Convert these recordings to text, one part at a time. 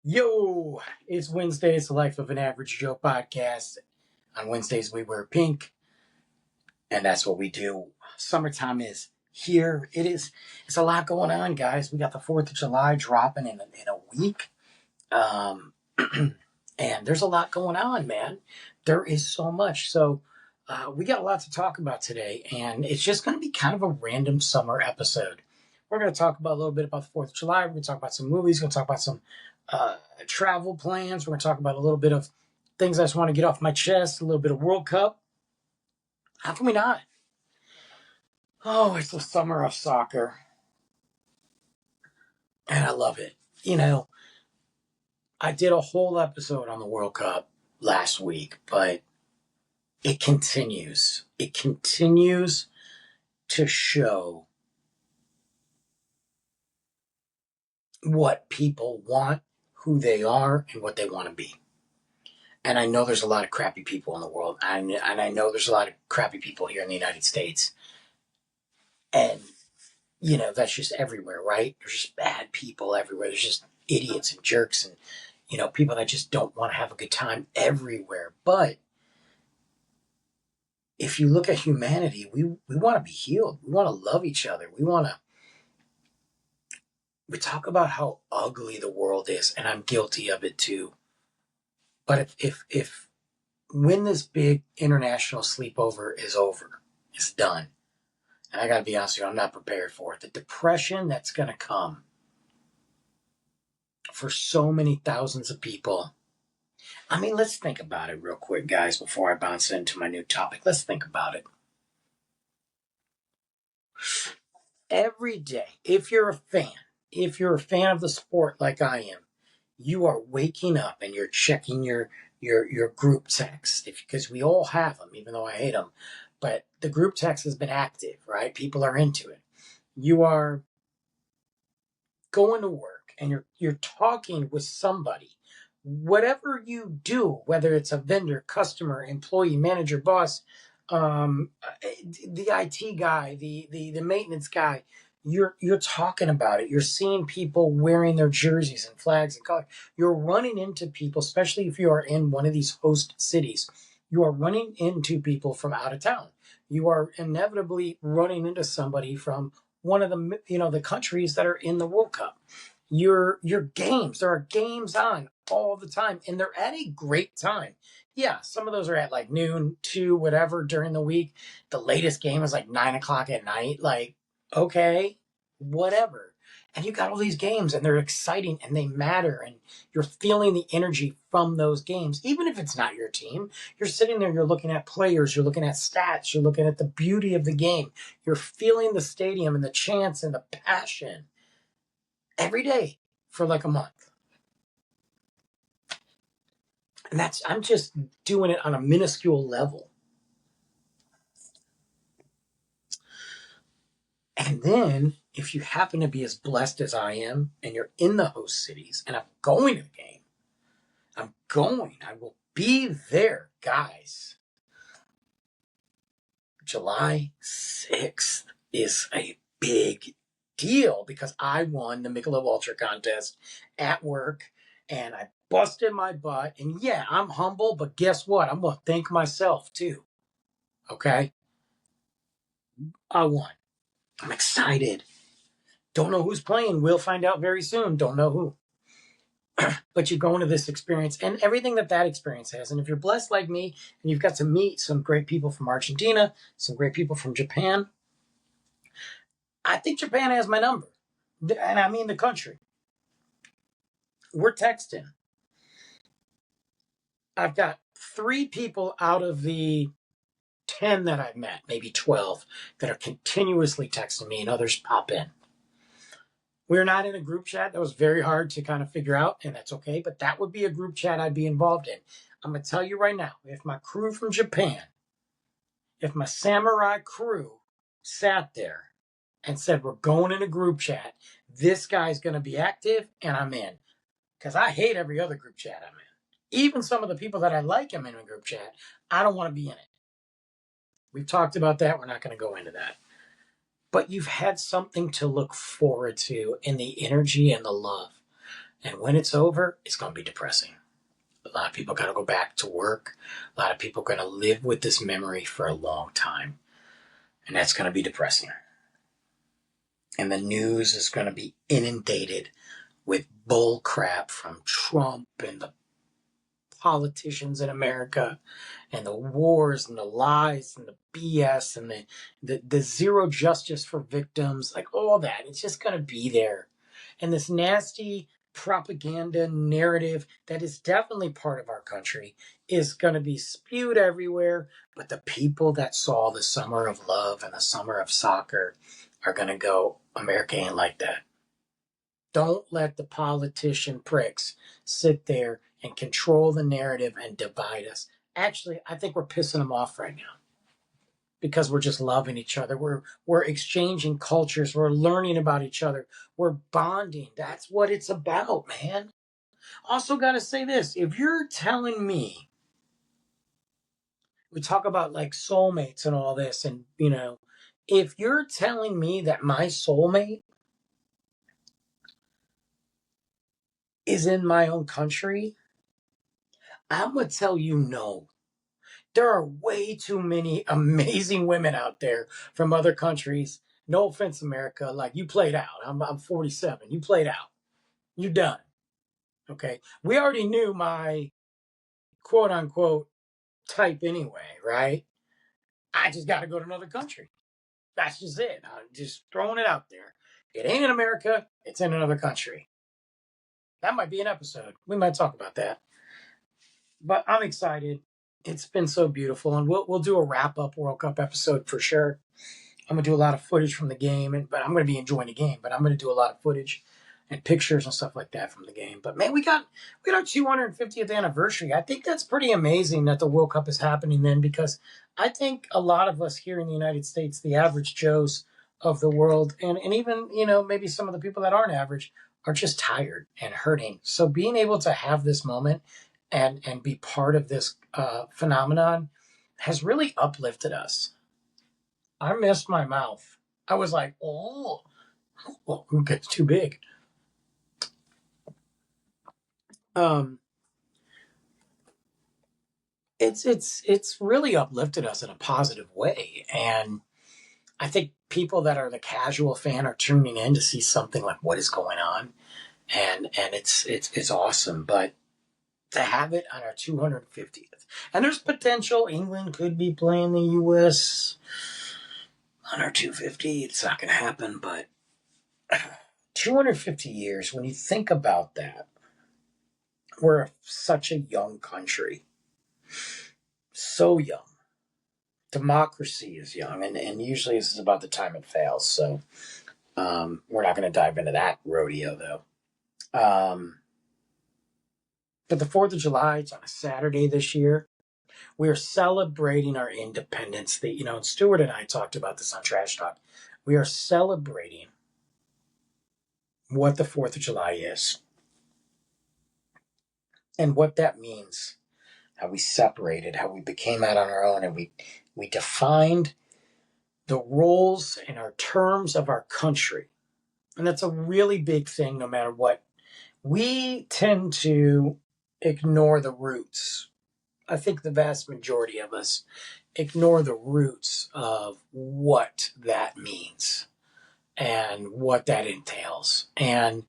Yo, it's Wednesday. It's the Life of an Average Joe podcast. On Wednesdays, we wear pink, and that's what we do. Summertime is here. It's a lot going on, guys. We got the 4th of July dropping in a week. Um, and there's a lot going on, man. There is so much. We got a lot to talk about today, and it's just going to be kind of a random summer episode. We're going to talk about a little bit about the 4th of July. We're going to talk about some movies. We're going to talk about some travel plans. We're going to talk about a little bit of things I just want to get off my chest, a little bit of World Cup. How can we not? Oh, it's the summer of soccer, and I love it. I did a whole episode on the World Cup last week, but it continues. It continues to show what people want, who they are, and what they want to be. And I know there's a lot of crappy people in the world, and I know there's a lot of crappy people here in the United States. And, that's just everywhere, right? There's just bad people everywhere. There's just idiots and jerks and, people that just don't want to have a good time everywhere. But if you look at humanity, we want to be healed. We want to love each other. We talk about how ugly the world is, and I'm guilty of it too. But if when this big international sleepover is over, it's done. And I got to be honest with you, I'm not prepared for it. The depression that's going to come for so many thousands of people. I mean, let's think about it real quick, guys, before I bounce into my new topic. Let's think about it. Every day, if you're a fan of the sport like I am, you are waking up and you're checking your group text because we all have them, even though I hate them. But the group text has been active, right? People are into it. You are going to work and you're talking with somebody. Whatever you do, whether it's a vendor, customer, employee, manager, boss, the IT guy, the maintenance guy, you're talking about it. You're seeing people wearing their jerseys and flags and colors. You're running into people, especially if you are in one of these host cities. You are running into people from out of town. You are inevitably running into somebody from one of the countries that are in the World Cup. Your games, there are games on all the time, and they're at a great time. Yeah, some of those are at like noon, 2, whatever during the week. The latest game is like 9 o'clock at night. Like, okay, whatever. And you got all these games, and they're exciting, and they matter, and you're feeling the energy from those games. Even if it's not your team, you're sitting there, you're looking at players, you're looking at stats, you're looking at the beauty of the game. You're feeling the stadium and the chants and the passion every day for like a month. And I'm just doing it on a minuscule level. And then if you happen to be as blessed as I am and you're in the host cities and I'm going to the game, I will be there, guys. July 6th is a big deal because I won the Michelob Ultra contest at work and I busted my butt. And yeah, I'm humble, but guess what? I'm going to thank myself too. Okay? I won. I'm excited. Don't know who's playing. We'll find out very soon. Don't know who. But you go into this experience and everything that experience has. And if you're blessed like me and you've got to meet some great people from Argentina, some great people from Japan, I think Japan has my number. And I mean the country. We're texting. I've got 3 people out of the 10 that I've met, maybe 12, that are continuously texting me and others pop in. We're not in a group chat. That was very hard to kind of figure out, and that's okay. But that would be a group chat I'd be involved in. I'm going to tell you right now, if my crew from Japan, if my samurai crew sat there and said, we're going in a group chat, this guy's going to be active, and I'm in. Because I hate every other group chat I'm in. Even some of the people that I like I'm in a group chat, I don't want to be in it. We've talked about that. We're not going to go into that. But you've had something to look forward to in the energy and the love. And when it's over, it's going to be depressing. A lot of people got to go back to work. A lot of people are going to live with this memory for a long time. And that's going to be depressing. And the news is going to be inundated with bull crap from Trump and the politicians in America and the wars and the lies and the BS and the zero justice for victims, like all that. It's just going to be there. And this nasty propaganda narrative that is definitely part of our country is going to be spewed everywhere. But the people that saw the summer of love and the summer of soccer are going to go, America ain't like that. Don't let the politician pricks sit there and control the narrative and divide us. Actually, I think we're pissing them off right now because we're just loving each other. We're exchanging cultures. We're learning about each other. We're bonding. That's what it's about, man. Also, got to say this. If you're telling me, we talk about like soulmates and all this, and, if you're telling me that my soulmate is in my own country, I'm going to tell you no. There are way too many amazing women out there from other countries. No offense, America. Like, you played out. I'm 47. You played out. You're done. Okay. We already knew my quote unquote type anyway, right? I just got to go to another country. That's just it. I'm just throwing it out there. It ain't in America. It's in another country. That might be an episode. We might talk about that. But I'm excited. It's been so beautiful, and we'll do a wrap up World Cup episode for sure. I'm gonna do a lot of footage from the game, but I'm gonna be enjoying the game. But I'm gonna do a lot of footage and pictures and stuff like that from the game. But man, we got our 250th anniversary. I think that's pretty amazing that the World Cup is happening then, because I think a lot of us here in the United States, the average Joes of the world, and even maybe some of the people that aren't average, are just tired and hurting. So being able to have this moment and be part of this phenomenon has really uplifted us. I missed my mouth. I was like, oh, well, who gets too big? It's really uplifted us in a positive way, and I think people that are the casual fan are tuning in to see something like what is going on, and it's awesome. But to have it on our 250th, and there's potential England could be playing the U.S. on our 250. It's not going to happen, but 250 years, when you think about that, we're such a young country. So young. Democracy is young, and usually this is about the time it fails. So we're not going to dive into that rodeo, though. But the 4th of July, it's on a Saturday this year. We are celebrating our independence. And Stuart and I talked about this on Trash Talk. We are celebrating what the 4th of July is and what that means, how we separated, how we became out on our own, and we defined the roles and our terms of our country. And that's a really big thing no matter what. We tend to ignore the roots. I think the vast majority of us ignore the roots of what that means and what that entails. And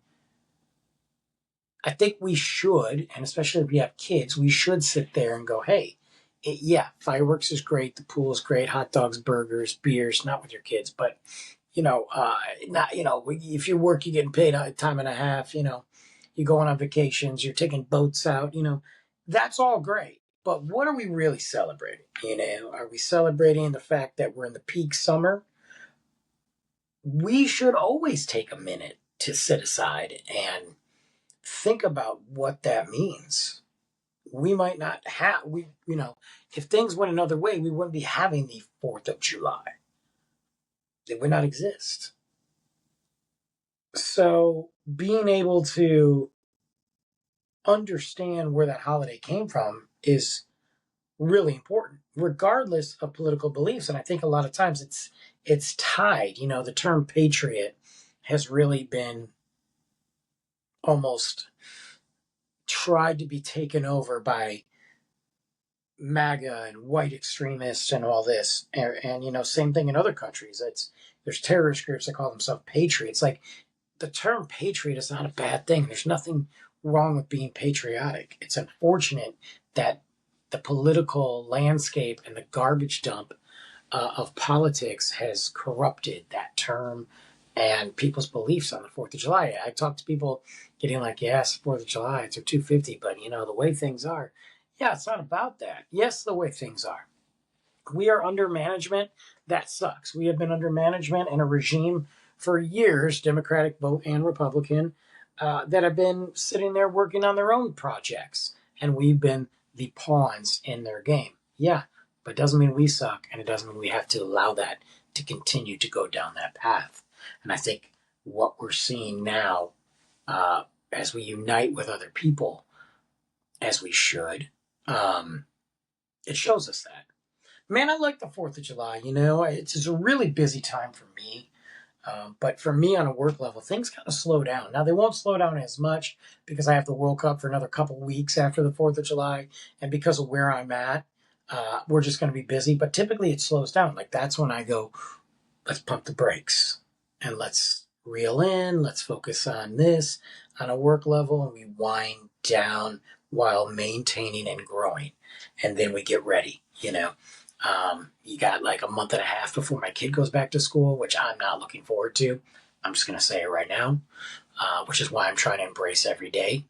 I think we should, and especially if we have kids, we should sit there and go, hey, yeah, fireworks is great, the pool is great, hot dogs, burgers, beers, not with your kids, but, if you work, you're getting paid a time and a half, you're going on vacations, you're taking boats out, that's all great. But what are we really celebrating? Are we celebrating the fact that we're in the peak summer? We should always take a minute to sit aside and think about what that means. We might not have, if things went another way, we wouldn't be having the 4th of July. It would not exist. So being able to understand where that holiday came from is really important, regardless of political beliefs. And I think a lot of times it's tied. The term patriot has really been almost tried to be taken over by MAGA and white extremists and all this. And same thing in other countries. There's terrorist groups that call themselves patriots. Like, the term patriot is not a bad thing. There's nothing wrong with being patriotic. It's unfortunate that the political landscape and the garbage dump of politics has corrupted that term and people's beliefs on the 4th of July. I talk to people getting like, yes, 4th of July, it's a 250, but the way things are, yeah, it's not about that. Yes, the way things are. We are under management. That sucks. We have been under management and a regime for years, Democratic vote and Republican, that have been sitting there working on their own projects. And we've been the pawns in their game. Yeah, but it doesn't mean we suck, and it doesn't mean we have to allow that to continue to go down that path. And I think what we're seeing now, as we unite with other people, as we should, it shows us that. Man, I like the 4th of July. It's a really busy time for me. But for me on a work level, things kind of slow down. Now, they won't slow down as much because I have the World Cup for another couple weeks after the 4th of July. And because of where I'm at, we're just going to be busy. But typically it slows down. Like, that's when I go, let's pump the brakes and let's reel in. Let's focus on this on a work level. And we wind down while maintaining and growing. And then we get ready, You got like a month and a half before my kid goes back to school, which I'm not looking forward to. I'm just going to say it right now, which is why I'm trying to embrace every day.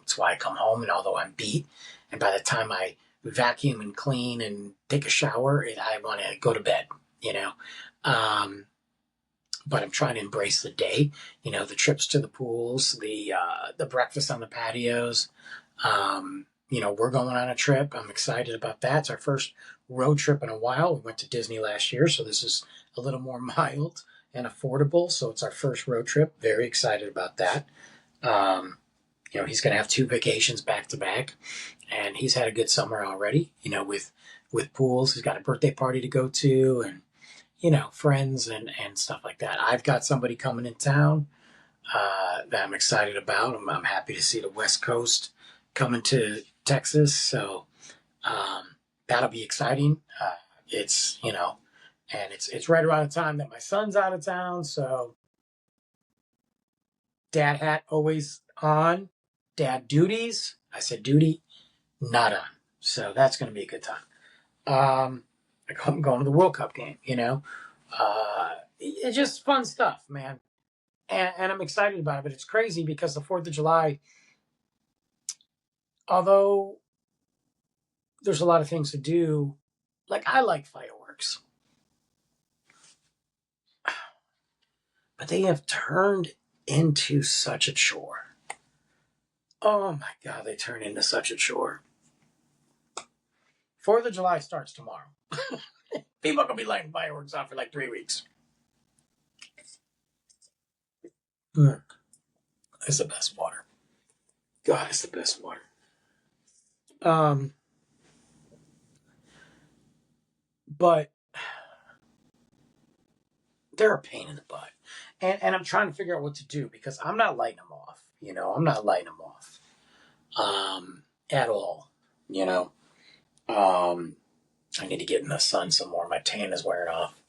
It's why I come home, and although I'm beat, and by the time I vacuum and clean and take a shower, I want to go to bed, But I'm trying to embrace the day, the trips to the pools, the breakfast on the patios. We're going on a trip. I'm excited about that. It's our first road trip in a while. We went to Disney last year, so this is a little more mild and affordable. So it's our first road trip. Very excited about that. He's going to have 2 vacations back to back, and he's had a good summer already, with pools. He's got a birthday party to go to, and, friends and stuff like that. I've got somebody coming in town that I'm excited about. I'm happy to see the West Coast coming to Texas, so that'll be exciting. It's and it's right around the time that my son's out of town, so dad hat always on, dad duties. I said duty, not on, so that's going to be a good time. I'm going to the World Cup game, it's just fun stuff, man, and I'm excited about it. But it's crazy because the 4th of July, although there's a lot of things to do, like I like fireworks, but they have turned into such a chore. Oh my God, they turn into such a chore. 4th of July starts tomorrow. People are going to be lighting fireworks off for like 3 weeks. It's the best water. God, it's the best water. But they're a pain in the butt. And I'm trying to figure out what to do because I'm not lighting them off. I'm not lighting them off at all. I need to get in the sun some more. My tan is wearing off.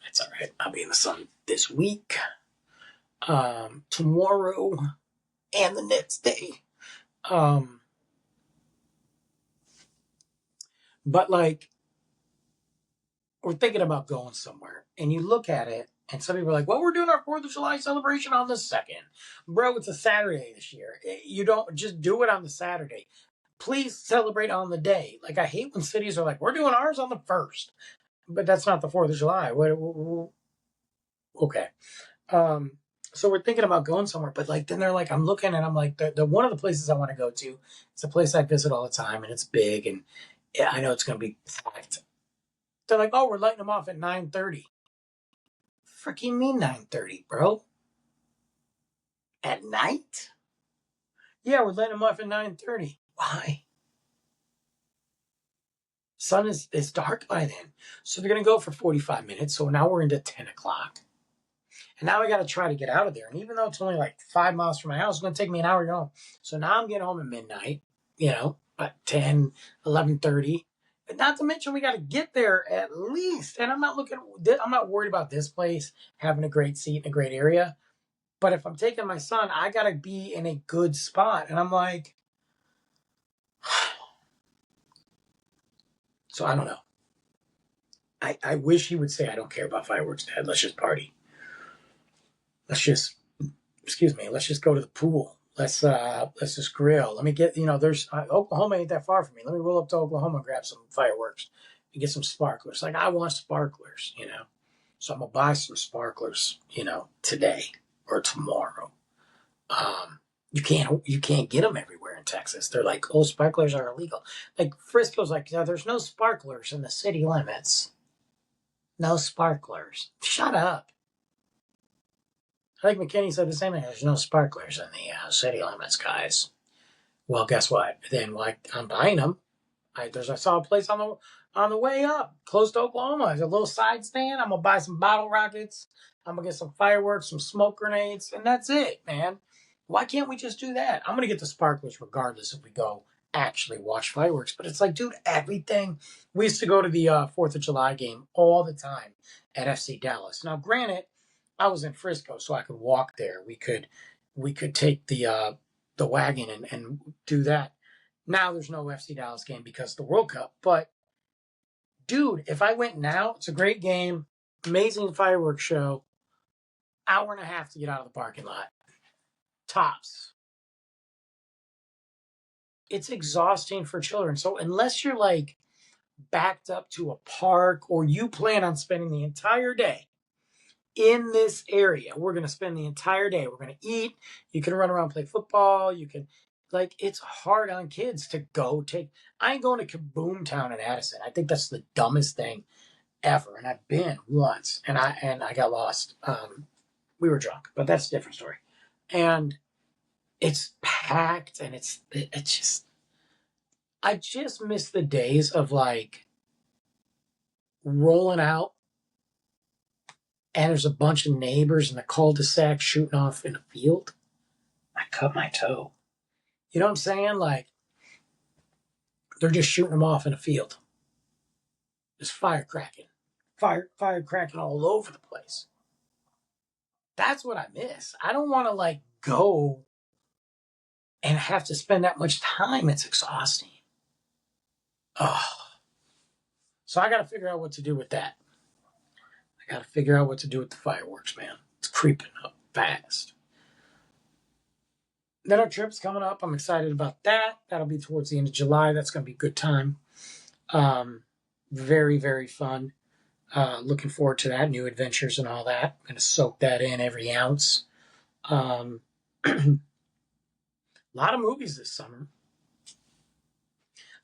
That's all right. I'll be in the sun this week, tomorrow, and the next day. But like, we're thinking about going somewhere, and you look at it, and some people are like, well, we're doing our 4th of July celebration on the 2nd. Bro, it's a Saturday this year. You don't just do it on the Saturday. Please celebrate on the day. Like, I hate when cities are like, we're doing ours on the 1st. But that's not the 4th of July. Okay. So we're thinking about going somewhere, but like, then they're like, I'm looking and I'm like, the one of the places I want to go to, it's a place I visit all the time, and it's big, and I know it's going to be packed. They're like, oh, we're lighting them off at 9:30. Freaking mean 9:30, bro? At night? Yeah, we're lighting them off at 9:30. Why? Sun is dark by then. So they're going to go for 45 minutes. So now we're into 10 o'clock. And now I got to try to get out of there. And even though it's only like 5 miles from my house, it's going to take me an hour to get home. So now I'm getting home at midnight, at 10, 11:30. Not to mention we got to get there at least. And I'm not worried about this place having a great seat in a great area. But if I'm taking my son, I got to be in a good spot. And I'm like, so I don't know. I wish he would say, I don't care about fireworks, Dad. Let's just party. Let's just go to the pool. Let's just grill. Let me get, there's Oklahoma ain't that far from me. Let me roll up to Oklahoma and grab some fireworks and get some sparklers. Like I want sparklers, So I'm gonna buy some sparklers, today or tomorrow. You can't get them everywhere in Texas. They're like, oh, sparklers are illegal. Like Frisco's like, yeah, there's no sparklers in the city limits. No sparklers. Shut up. I think McKinney said the same thing. There's no sparklers in the city limits, guys. Well, guess what? Then I'm buying them. I saw a place on the way up, close to Oklahoma. There's a little side stand. I'm gonna buy some bottle rockets. I'm gonna get some fireworks, some smoke grenades, and that's it, man. Why can't we just do that? I'm gonna get the sparklers regardless if we go actually watch fireworks. But it's like, dude, everything. We used to go to the 4th of July game all the time at FC Dallas. Now, granted, I was in Frisco, so I could walk there. We could take the wagon and do that. Now there's no FC Dallas game because of the World Cup. But dude, if I went now, it's a great game, amazing fireworks show. Hour and a half to get out of the parking lot. Tops. It's exhausting for children. So unless you're like backed up to a park or you plan on spending the entire day in this area, we're going to spend the entire day. We're going to eat. You can run around, play football. You can, it's hard on kids to go take. I ain't going to Kaboom Town in Addison. I think that's the dumbest thing ever. And I've been once, and I got lost. We were drunk, but that's a different story. And it's packed, and it's just. I just miss the days of like rolling out. And there's a bunch of neighbors in the cul-de-sac shooting off in a field. I cut my toe. You know what I'm saying? Like, they're just shooting them off in a field. There's fire cracking. Fire cracking all over the place. That's what I miss. I don't want to, like, go and have to spend that much time. It's exhausting. Oh. So I got to figure out what to do with that. I got to figure out what to do with the fireworks, man. It's creeping up fast. Then our trip's coming up. I'm excited about that. That'll be towards the end of July. That's going to be a good time. Very, very fun. Looking forward to that. New adventures and all that. I'm going to soak that in every ounce. A lot of movies this summer.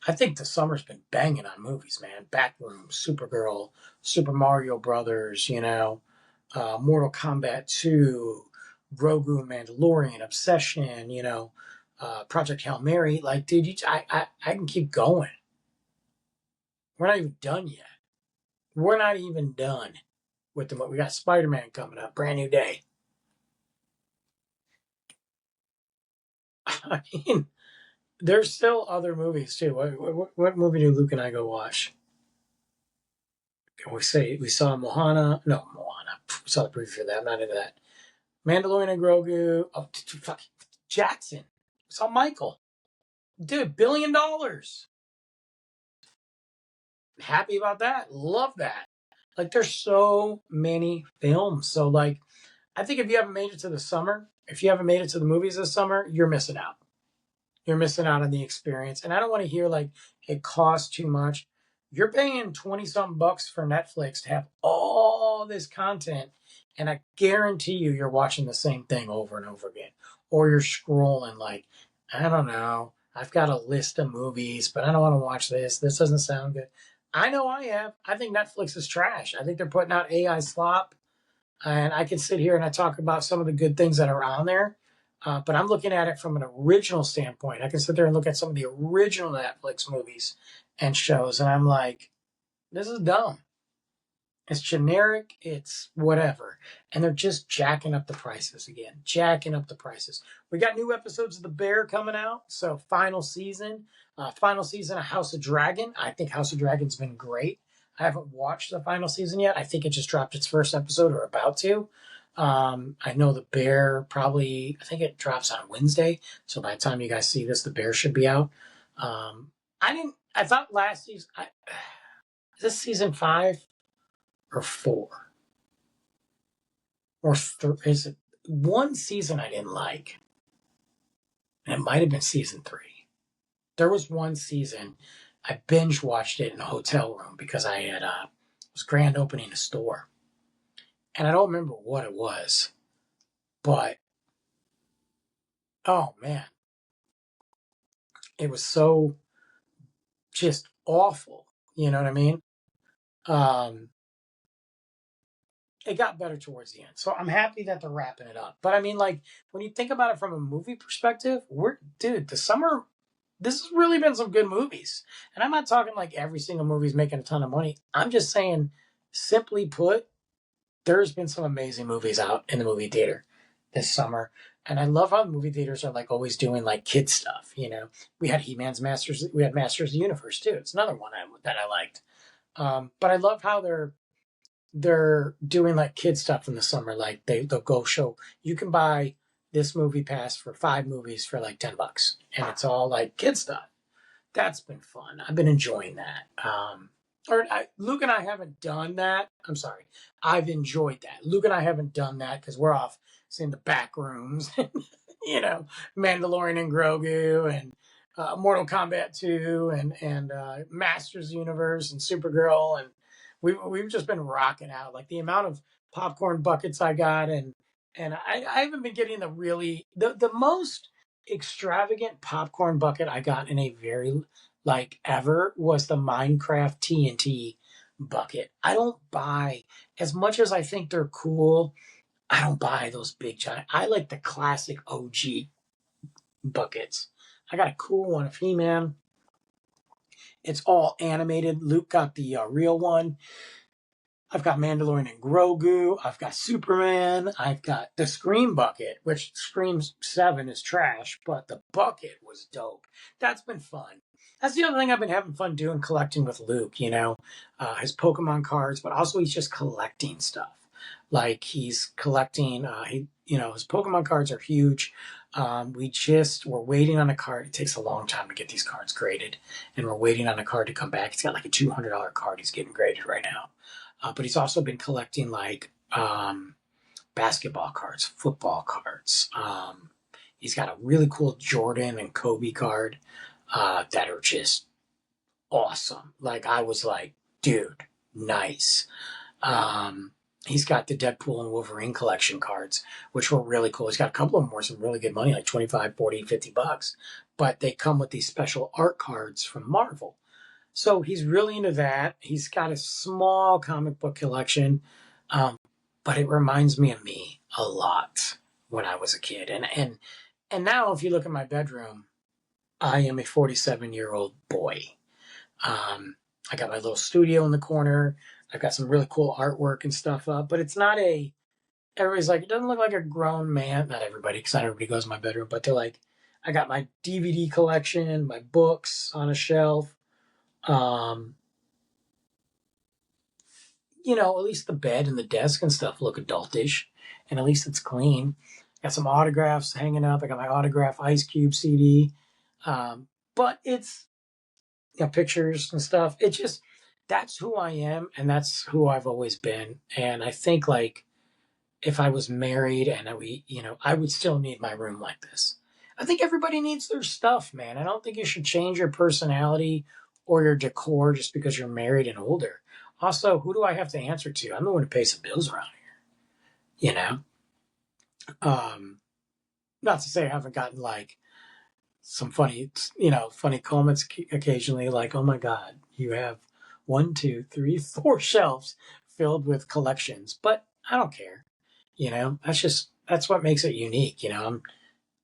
I think the summer's been banging on movies, man. Backroom, Supergirl, Super Mario Brothers, Mortal Kombat 2, Grogu, Mandalorian, Obsession, Project Hail Mary. Like, dude, I can keep going. We're not even done yet. We're not even done with them. We got Spider-Man coming up, brand new day. I mean, there's still other movies too. What movie did Luke and I go watch? We saw Moana. No, Moana. We saw the preview for that. I'm not into that. Mandalorian and Grogu. Oh, fuck. Jackson. We saw Michael. Dude, $1 billion. Happy about that. Love that. Like, there's so many films. So, like, I think if you haven't made it to the summer, if you haven't made it to the movies this summer, you're missing out. You're missing out on the experience. And I don't want to hear, like, it costs too much. You're paying 20-something bucks for Netflix to have all this content, and I guarantee you're watching the same thing over and over again. Or you're scrolling like, I don't know, I've got a list of movies, but I don't want to watch this. This doesn't sound good. I know I have. I think Netflix is trash. I think they're putting out AI slop, and I can sit here and I talk about some of the good things that are on there, but I'm looking at it from an original standpoint. I can sit there and look at some of the original Netflix movies and shows, and I'm like, this is dumb. It's generic. It's whatever. And they're just jacking up the prices again. Jacking up the prices. We got new episodes of The Bear coming out. So final season. Final season of House of Dragon. I think House of Dragon's been great. I haven't watched the final season yet. I think it just dropped its first episode or about to. I know The Bear probably, I think it drops on Wednesday. So by the time you guys see this, The Bear should be out. I thought last season, is this season 5 or 4? Or is it one season I didn't like? And it might have been season 3. There was one season I binge watched it in a hotel room because I had was grand opening a store. And I don't remember what it was, but oh man, it was so just awful. You know what I mean? Um, it got better towards the end. So I'm happy that they're wrapping it up. But I mean, like, when you think about it from a movie perspective, the summer, this has really been some good movies. And I'm not talking like every single movie's making a ton of money. I'm just saying, simply put, there's been some amazing movies out in the movie theater this summer. And I love how the movie theaters are like always doing like kid stuff, you know. We had we had Masters of the Universe too. It's another one that I liked. But I love how they're doing like kid stuff in the summer. Like they'll go show, you can buy this movie pass for 5 movies for like $10, and it's all like kid stuff. That's been fun. I've been enjoying that. Luke and I haven't done that. I'm sorry. I've enjoyed that. Luke and I haven't done that because we're off seeing the back rooms, you know, Mandalorian and Grogu and Mortal Kombat 2 and Masters of the Universe and Supergirl, and we've just been rocking out. Like the amount of popcorn buckets I got, and I haven't been getting the most extravagant popcorn bucket I got in a very like ever was the Minecraft TNT bucket. I don't buy, as much as I think they're cool, I don't buy those big giant. I like the classic OG buckets. I got a cool one of He-Man. It's all animated. Luke got the real one. I've got Mandalorian and Grogu. I've got Superman. I've got the Scream bucket, which Scream 7 is trash, but the bucket was dope. That's been fun. That's the other thing I've been having fun doing, collecting with Luke, you know, his Pokemon cards, but also he's just collecting stuff. Like he's collecting, his Pokemon cards are huge. We're waiting on a card. It takes a long time to get these cards graded, and we're waiting on a card to come back. He's got like a $200 card he's getting graded right now. But he's also been collecting like basketball cards, football cards. He's got a really cool Jordan and Kobe card that are just awesome. Like I was like, dude, nice. He's got the Deadpool and Wolverine collection cards, which were really cool. He's got a couple of them worth some really good money, like 25, 40, $50. But they come with these special art cards from Marvel. So he's really into that. He's got a small comic book collection, but it reminds me of me a lot when I was a kid. And now, if you look at my bedroom, I am a 47-year-old boy. I got my little studio in the corner. I've got some really cool artwork and stuff up, but it's not everybody's like, it doesn't look like a grown man. Not everybody, because not everybody goes in my bedroom, but they're like, I got my DVD collection, my books on a shelf. At least the bed and the desk and stuff look adultish, and at least it's clean. Got some autographs hanging up. I got my autograph Ice Cube CD. But it's pictures and stuff. It just, that's who I am, and that's who I've always been. And I think like if I was married and I would still need my room like this. I think everybody needs their stuff, man. I don't think you should change your personality or your decor just because you're married and older. Also, who do I have to answer to? I'm the one who pays the bills around here, you know? Not to say I haven't gotten like some funny comments occasionally, like, oh my God, you have 1, 2, 3, 4 shelves filled with collections, but I don't care. That's what makes it unique,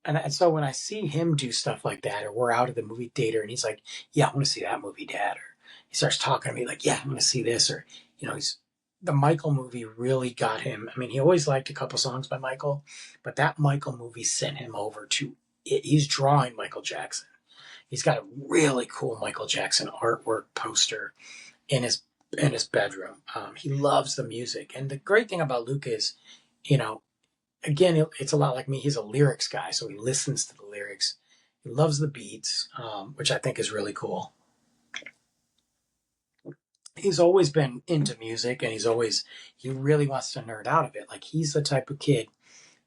And so when I see him do stuff like that, or we're out at the movie theater and he's like, yeah, I want to see that movie, Dad. Or he starts talking to me like, yeah, I'm going to see this. Or, the Michael movie really got him. I mean, he always liked a couple songs by Michael, but that Michael movie sent him over to it. He's drawing Michael Jackson. He's got a really cool Michael Jackson artwork poster in his bedroom. He loves the music, and the great thing about Luke is, you know, again, it's a lot like me. He's a lyrics guy, so he listens to the lyrics. He loves the beats, which I think is really cool. He's always been into music, and he really wants to nerd out of it. Like, he's the type of kid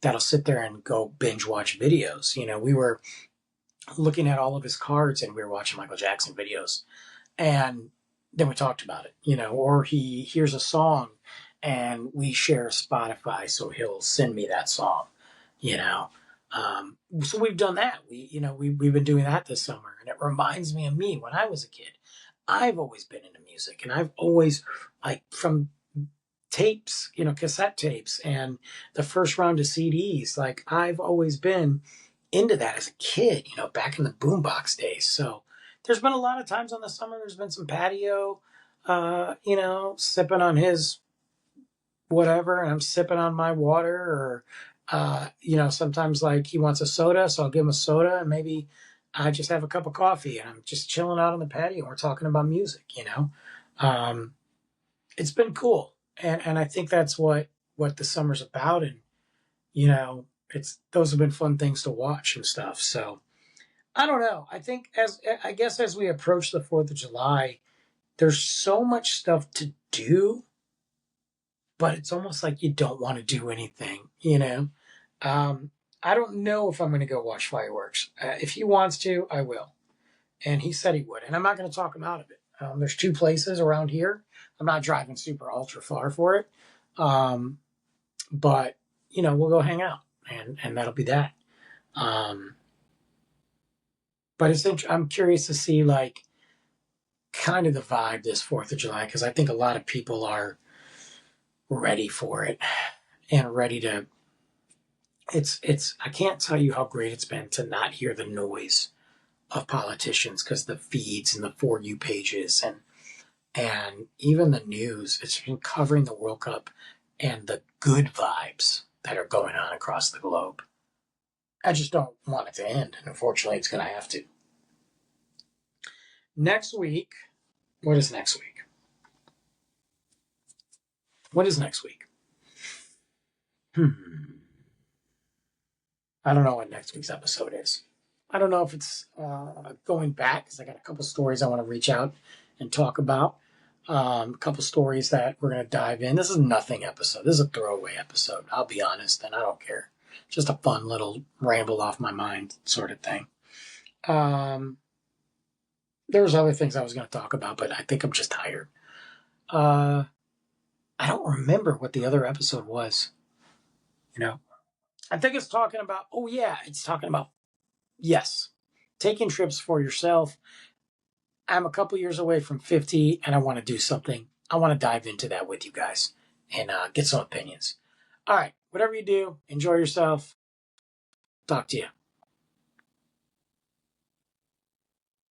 that'll sit there and go binge watch videos. We were looking at all of his cards, and we were watching Michael Jackson videos, and then we talked about it. Or he hears a song and we share Spotify, so he'll send me that song. you know so we've done that. We've been doing that this summer, and it reminds me of me when I was a kid. I've always been into music, and I've always, like, from tapes, cassette tapes, and the first round of CDs, like, I've always been into that as a kid, back in the boombox days. So there's been a lot of times on the summer, there's been some patio, sipping on his whatever, and I'm sipping on my water, or, sometimes, like, he wants a soda, so I'll give him a soda, and maybe I just have a cup of coffee, and I'm just chilling out on the patio, and we're talking about music. It's been cool. And I think that's what the summer's about. And, those have been fun things to watch and stuff. So I don't know. I guess as we approach the 4th of July, there's so much stuff to do, but it's almost like you don't want to do anything. I don't know if I'm going to go watch fireworks. If he wants to, I will. And he said he would. And I'm not going to talk him out of it. There's 2 places around here. I'm not driving super ultra far for it. But, we'll go hang out, and that'll be that. But I'm curious to see, like, kind of the vibe this 4th of July, because I think a lot of people are ready for it and ready to. I can't tell you how great it's been to not hear the noise of politicians, because the feeds and the For You pages and even the news, it's been covering the World Cup and the good vibes that are going on across the globe. I just don't want it to end, and unfortunately it's going to have to. Next week, what is next week? What is next week? I don't know what next week's episode is. I don't know if it's going back, because I got a couple stories I want to reach out and talk about. A couple stories that we're going to dive in. This is a nothing episode. This is a throwaway episode. I'll be honest, and I don't care. Just a fun little ramble off my mind sort of thing. There's other things I was going to talk about, but I think I'm just tired. I don't remember what the other episode was. I think it's talking about, yes, taking trips for yourself. I'm a couple years away from 50, and I want to do something. I want to dive into that with you guys and get some opinions. All right, whatever you do, enjoy yourself. Talk to you.